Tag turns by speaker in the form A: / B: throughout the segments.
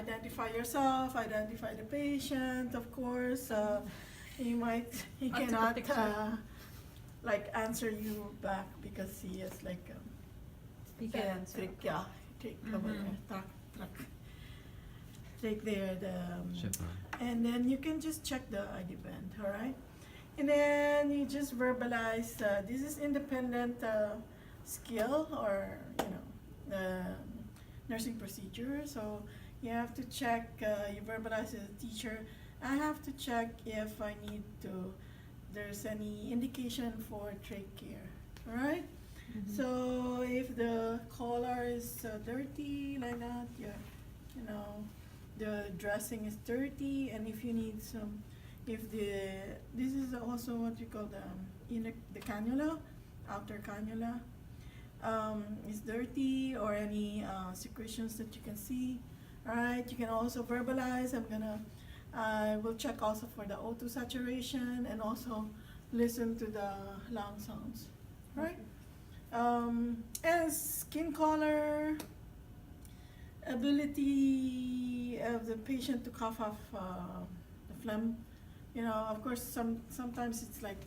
A: identify yourself, identify the patient, of course. He
B: I'll take a
A: cannot
B: picture.
A: like answer you back because he is like
B: Speaker answer.
A: trick, yeah, trick over
B: Mhm.
A: there, truck. Take there the
C: Chevron.
A: and then you can just check the ID band, all right? And then you just verbalize. This is independent skill or the nursing procedure. So you have to check. You verbalize to the teacher. I have to check if I need to. There's any indication for trach care, all right?
B: Mhm.
A: So if the collar is dirty like that, yeah, you know, the dressing is dirty, and if you need some, if this is also what you call the the cannula, outer cannula, is dirty or any secretions that you can see, all right, you can also verbalize. I will check also for the O2 saturation and also listen to the lung sounds, right? And skin color, ability of the patient to cough off the phlegm. You know, of course, sometimes it's like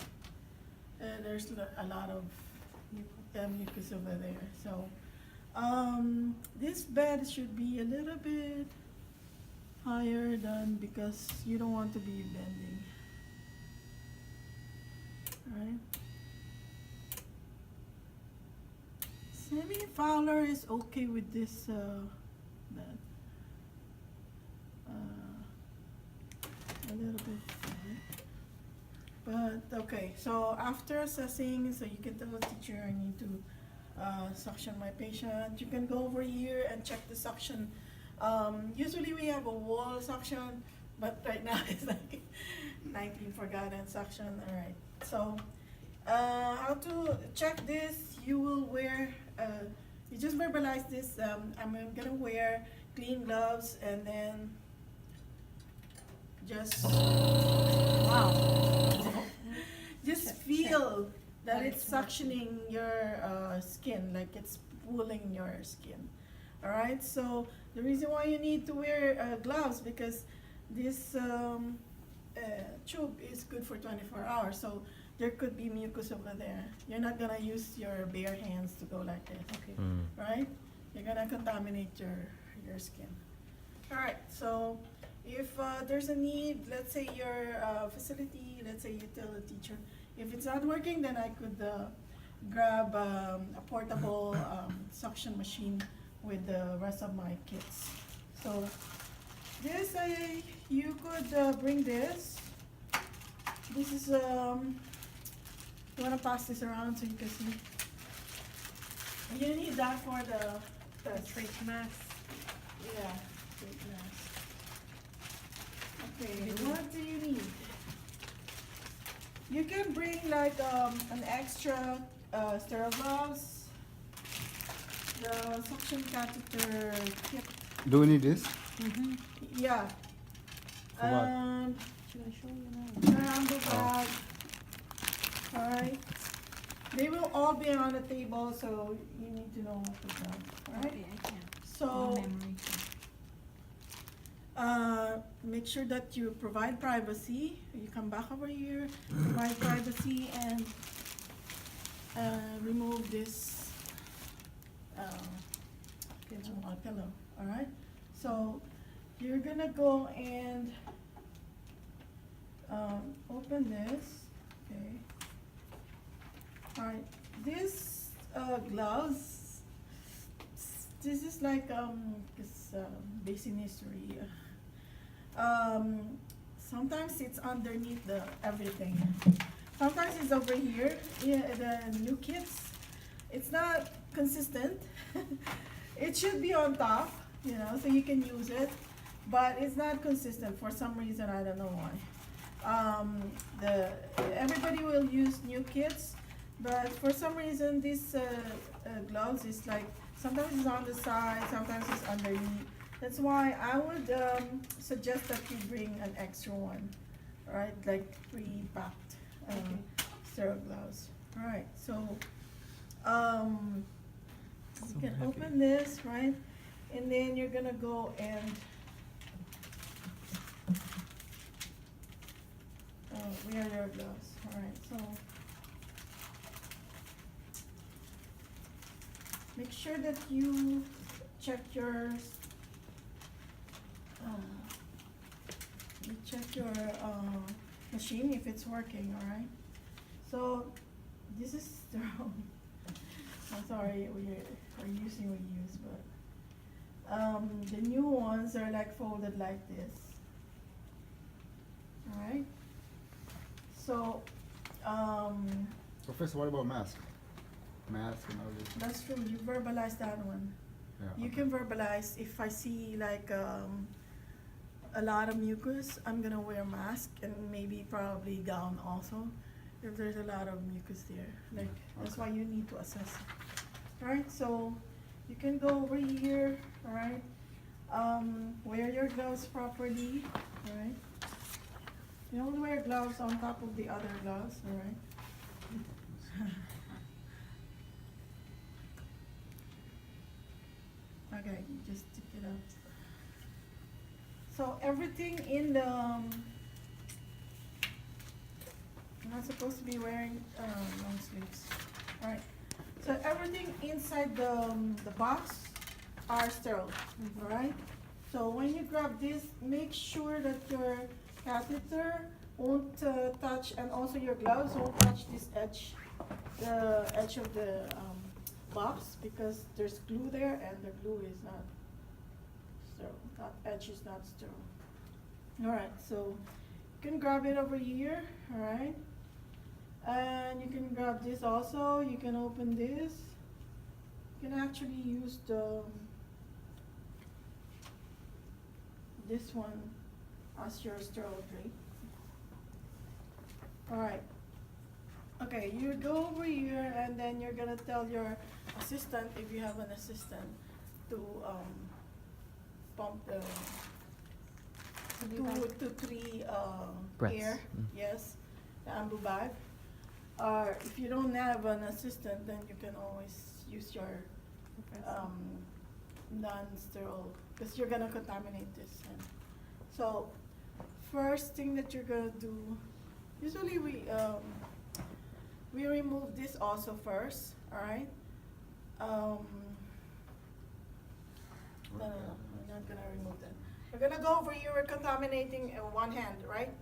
A: there's a lot of mucus over there. So this bed should be a little bit higher than because you don't want to be bending. All right. Semi-Fowler is okay with this bed. A little bit. But okay, so after assessing, so you can tell the teacher I need to suction my patient. You can go over here and check the suction. Usually we have a wall suction, but right now it's like 19 forgotten suction. All right, so how to check this? You will wear, you just verbalize this. I'm gonna wear clean gloves and then just
B: Wow.
A: just feel that it's suctioning your skin, like it's pulling your skin. All right. So the reason why you need to wear gloves because this tube is good for 24 hours. So there could be mucus over there. You're not gonna use your bare hands to go like this,
B: Okay.
A: right? You're gonna contaminate your skin. All right. So if there's a need, let's say your facility, let's say you tell the teacher, if it's not working, then I could grab a portable suction machine with the rest of my kits. So this, you could bring this. This is, you wanna pass this around so you can see. You need that for the
B: Trach mask.
A: yeah, great mask. Okay, what do you need? You can bring like an extra sterile gloves, the suction catheter kit.
C: Do we need this?
B: Mm-hmm.
A: Yeah.
C: For what?
B: Should I show you now?
A: Around the bag. Alright. They will all be on the table, so you need to know what to grab. Alright?
B: Okay, I can.
A: So,
B: Memory.
A: make sure that you provide privacy. You come back over here, provide privacy, and remove this pillow. All right. So you're gonna go and open this. Okay. All right. This gloves. This is like this basic history. Sometimes it's underneath the everything. Sometimes it's over here. Yeah, the new kits. It's not consistent. It should be on top, you know, so you can use it, but it's not consistent for some reason. I don't know why. Everybody will use new kits, but for some reason this gloves is like sometimes it's on the side, sometimes it's underneath. That's why I would suggest that you bring an extra one, right? Like pre-packed sterile gloves. All right, so you can open this, right? And then you're gonna go and wear your gloves. Alright, so make sure that you check your machine if it's working, alright? So this is sterile. I'm sorry we're using reuse, but the new ones are like folded like this. Alright? So
C: Professor, what about mask? Mask and all this.
A: that's true, you verbalize that one.
C: Yeah,
A: You
C: okay.
A: can verbalize if I see like a lot of mucus, I'm gonna wear mask and maybe probably gown also if there's a lot of mucus there. Like that's why you need to assess it. Alright, so you can go over here, alright? Wear your gloves properly, alright? You don't wear gloves on top of the other gloves, alright? Okay, you just stick it up. So everything in the, I'm not supposed to be wearing long sleeves. Alright, so everything inside the box are sterile, alright? So when you grab this, make sure that your catheter won't touch, and also your gloves won't touch this edge, the edge of the box, because there's glue there and the glue is not sterile. That edge is not sterile. Alright, so you can grab it over here, alright? And you can grab this also, you can open this. You can actually use this one as your sterile drape. Alright. Okay, you go over here and then you're gonna tell your assistant, if you have an assistant, to pump the two to three
D: Breaths.
A: air,
D: Mm.
A: yes, the ambu bag. Or if you don't have an assistant, then you can always use your non-sterile, because you're gonna contaminate this. And so first thing that you're gonna do, usually we remove this also first, alright? No, we're not gonna remove that. We're gonna go over here, we're contaminating one hand, right?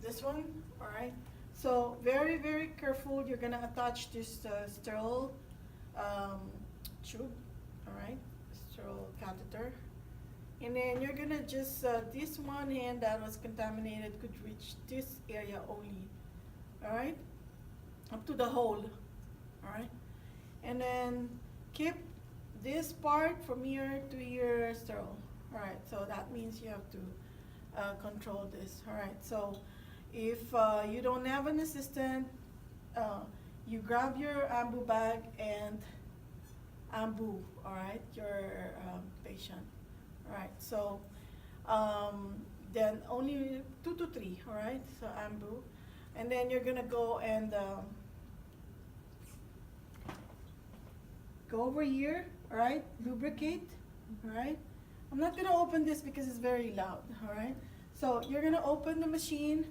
A: This one, alright? So very, very careful, you're gonna attach this sterile tube, alright? Sterile catheter. And then you're gonna just, this one hand that was contaminated could reach this area only, alright? Up to the hole, alright? And then keep this part from here to here sterile, alright? So that means you have to control this, alright? So if you don't have an assistant, you grab your ambu bag and ambu, alright, your patient, alright? So then only 2 to 3, alright? So ambu, and then you're gonna go and go over here, alright? Lubricate, alright? I'm not gonna open this because it's very loud, alright? So you're gonna open the machine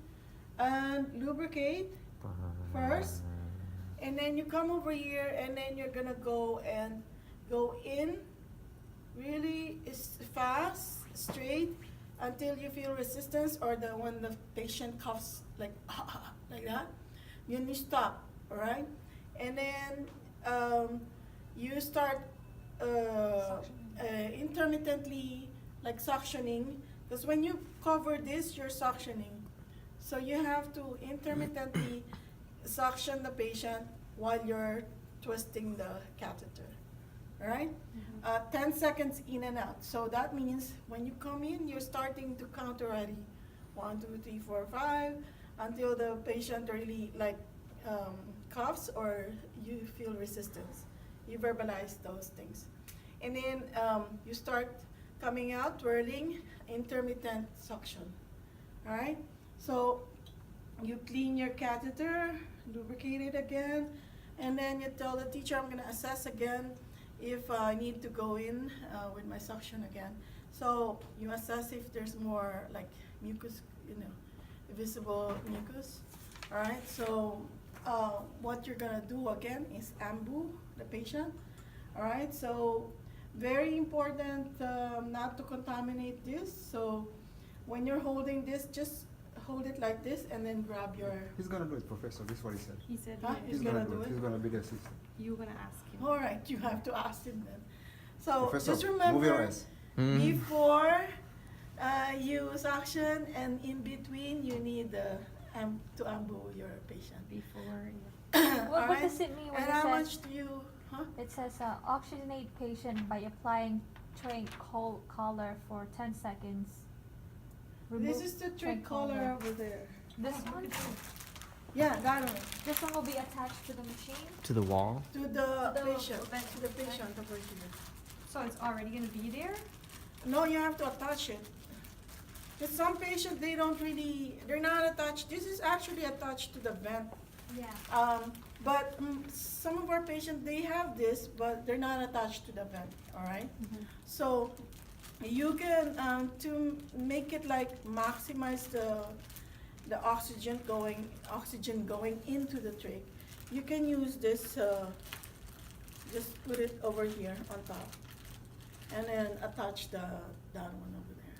A: and lubricate first, and then you come over here and then you're gonna go and go in really fast, straight, until you feel resistance, or when the patient coughs like like that, then you stop, alright? And then you start intermittently like suctioning, because when you cover this, you're suctioning. So you have to intermittently suction the patient while you're twisting the catheter, alright? 10 seconds in and out. So that means when you come in, you're starting to count already. 1, 2, 3, 4, 5, until the patient really like coughs or you feel resistance. You verbalize those things. And then you start coming out, twirling, intermittent suction, alright? So you clean your catheter, lubricate it again, and then you tell the teacher, I'm gonna assess again if I need to go in with my suction again. So you assess if there's more like mucus, you know, visible mucus. All right, so what you're gonna do again is ambu the patient. All right, so very important not to contaminate this. So when you're holding this, just hold it like this and then grab your.
C: He's gonna do it, Professor. This is what he said.
B: He said
A: Huh?
B: he
A: He's
B: is.
A: gonna do it?
C: He's gonna be the assistant.
B: You gonna ask him.
A: All right, you have to ask him then. So
C: Professor,
A: just
C: move
A: remember.
C: your eyes.
A: Before you suction and in between, you need to ambu your patient.
B: Before.
D: What
A: Alright?
D: does it mean when
A: And
D: it
A: how
D: says,
A: much do you, huh?
D: it says oxygenate patient by applying trach collar for 10 seconds?
A: This
D: Remove
A: is the
D: trach
A: trach collar over there.
D: This one?
A: Yeah, that one.
D: This one will be attached to the machine?
E: To the wall?
A: To the
D: The-
A: patient, to the patient over here.
B: So it's already gonna be there?
A: No, you have to attach it. But some patients, they don't really, they're not attached. This is actually attached to the vent.
D: Yeah.
A: But some of our patients, they have this, but they're not attached to the vent, all right? So you can, to make it like maximize the oxygen going into the trach, you can use this, just put it over here on top. And then attach that one over there.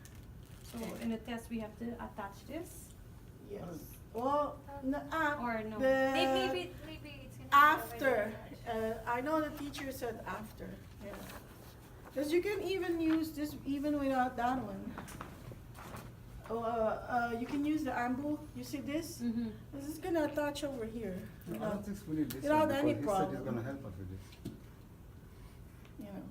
B: So
A: Okay.
B: in the test, we have to attach this?
A: Yes. Well,
B: Or no?
D: Maybe it's gonna be
A: after,
D: already
A: I know the teacher said after, yeah. Cause you can even use this even without that one. You can use the ambu, you see this?
B: Mm-hmm.
A: This is gonna attach over here,
C: No, I
A: without,
C: don't think we need this
A: without
C: one
A: any
C: because he said he's
A: problem.
C: gonna help us with this.
A: you know.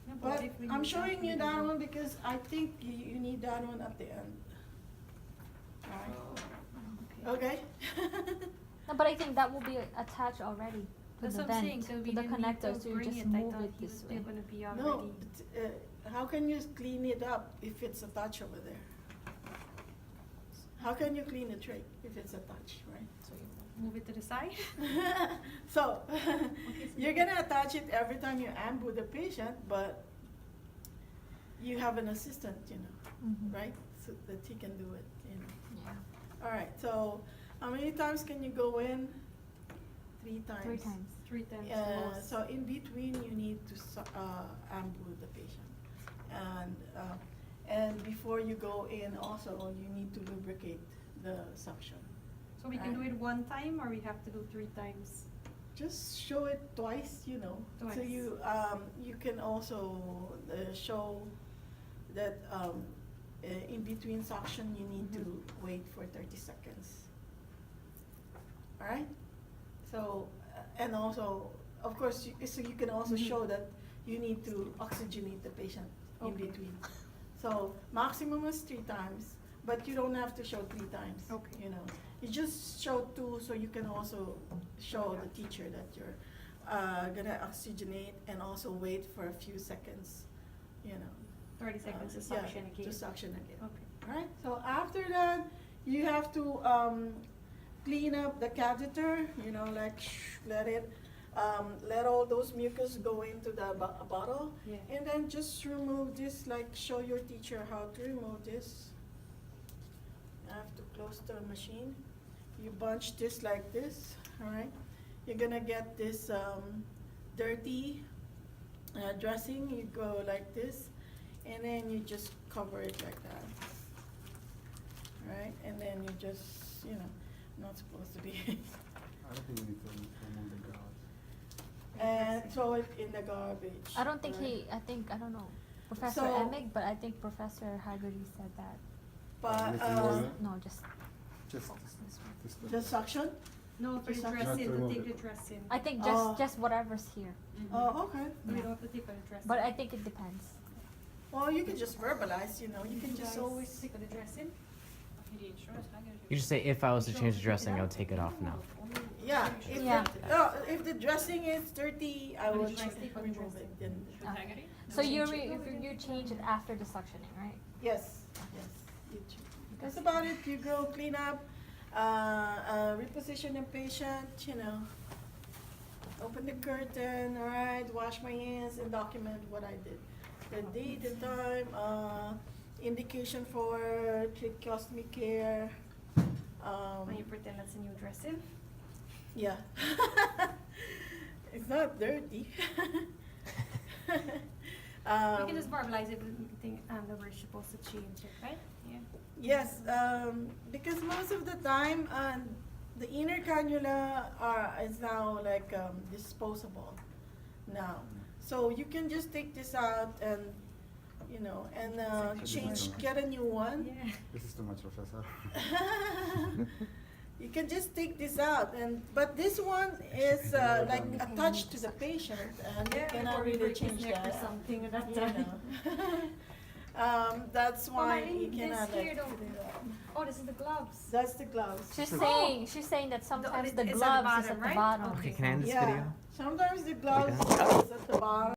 B: No, but
A: But
B: if we
A: I'm
B: use that,
A: showing
B: we
A: you
B: can
A: that
B: go-
A: one because I think you need that one at the end. Alright, okay?
D: No, but I think that will be attached already to
B: That's
D: the
B: what I'm saying,
D: vent,
B: so
D: to
B: we
D: the
B: didn't need
D: connector,
B: to
D: so you
B: bring
D: just
B: it. I
D: move
B: thought
D: it
B: he
D: this
B: was
D: way.
B: still gonna be already.
A: No, but, how can you clean it up if it's attached over there? How can you clean the tray if it's attached, right?
B: So you move it to the side?
A: So,
B: so
A: you're gonna attach it every time you ambu the patient, but you have an assistant, you know,
D: Mhm.
A: right? So that he can do it, you know.
D: Yeah.
A: All right, so how many times can you go in? 3 times.
D: 3 times.
B: 3 times most.
A: So in between, you need to ambu the patient. And before you go in also, you need to lubricate the suction.
B: So we can do
A: Right.
B: it 1 time, or we have to do 3 times?
A: Just show it twice, you know. So
B: Twice.
A: you can also show that in between suction, you need to wait for 30 seconds. All right? So, and also, of course, so you can also show that you need to oxygenate the patient in
B: Okay.
A: between. So maximum is 3 times, but you don't have to show 3 times.
B: Okay.
A: You know, you just show 2 so you can also show the teacher that you're gonna oxygenate and also wait for a few seconds. You know.
B: 30 seconds to
A: Yeah,
B: suction again?
A: To suction again.
B: Okay.
A: Right, so after that, you have to clean up the catheter, you know, like let all those mucus go into the bottle.
B: Yeah.
A: And then just remove this, like show your teacher how to remove this. I have to close the machine. You bunch this like this, alright? You're gonna get this dirty dressing, you go like this, and then you just cover it like that. Right, and then you just, you know, not supposed to be,
C: I don't think we need to remove the gauze.
A: and throw it in the garbage.
D: I don't think
A: right?
D: I don't know, Professor
A: So-
D: Emig, but I think Professor Haggerty said that.
A: But,
C: Anything more than
D: No, just
C: Just
D: focus this way.
C: this one.
A: just suction?
B: No, for the
A: Suction.
B: dressing,
C: Not to
B: to
C: remove
B: take the
C: it.
B: dressing.
D: I think
A: Oh.
D: just whatever's here,
A: Oh, okay.
B: We
D: Yeah.
B: don't have to take the dressing.
D: but I think it depends.
A: Well, you can just verbalize, you know, you can just
B: guys
A: always,
B: take the dressing?
E: You just say, if I was to change the dressing, I would take it off now.
A: yeah, if
D: Yeah.
A: if the dressing is dirty, I
B: But
A: would
B: it's
A: just
B: nice to
A: remove
B: dress
A: it,
B: it.
A: then,
D: Okay. So you change it after the suctioning, right?
A: yes, yes. That's about it, you go clean up, reposition the patient, you know, open the curtain, alright, wash my hands and document what I did. The date, the time, indication for tracheostomy care.
B: When you pretend that's a new dressing.
A: Yeah. It's not dirty.
B: We can just verbalize it, we think, that we're supposed to change it, right? Yeah.
A: Yes, because most of the time, the inner cannula is now like disposable now. So you can just take this out and, you know, and
C: Actually,
A: get a new one.
B: Yeah.
C: This is too much, Professor.
A: You can just take this out, but this one is like attached to the patient, and you cannot really change
B: Or
A: that.
B: something at that
A: You
B: time.
A: know. That's why
B: Mine
A: you
B: is
A: cannot
B: here
A: like.
B: though.
A: put it up.
B: Oh, this is the gloves.
A: That's the gloves.
D: She's saying that sometimes the
B: it's at the
D: gloves is
B: bottom,
D: at the
B: right?
D: bottom.
E: Okay, can I end this
A: Yeah.
E: video?
A: Sometimes the gloves
E: done?
A: is at the bottom.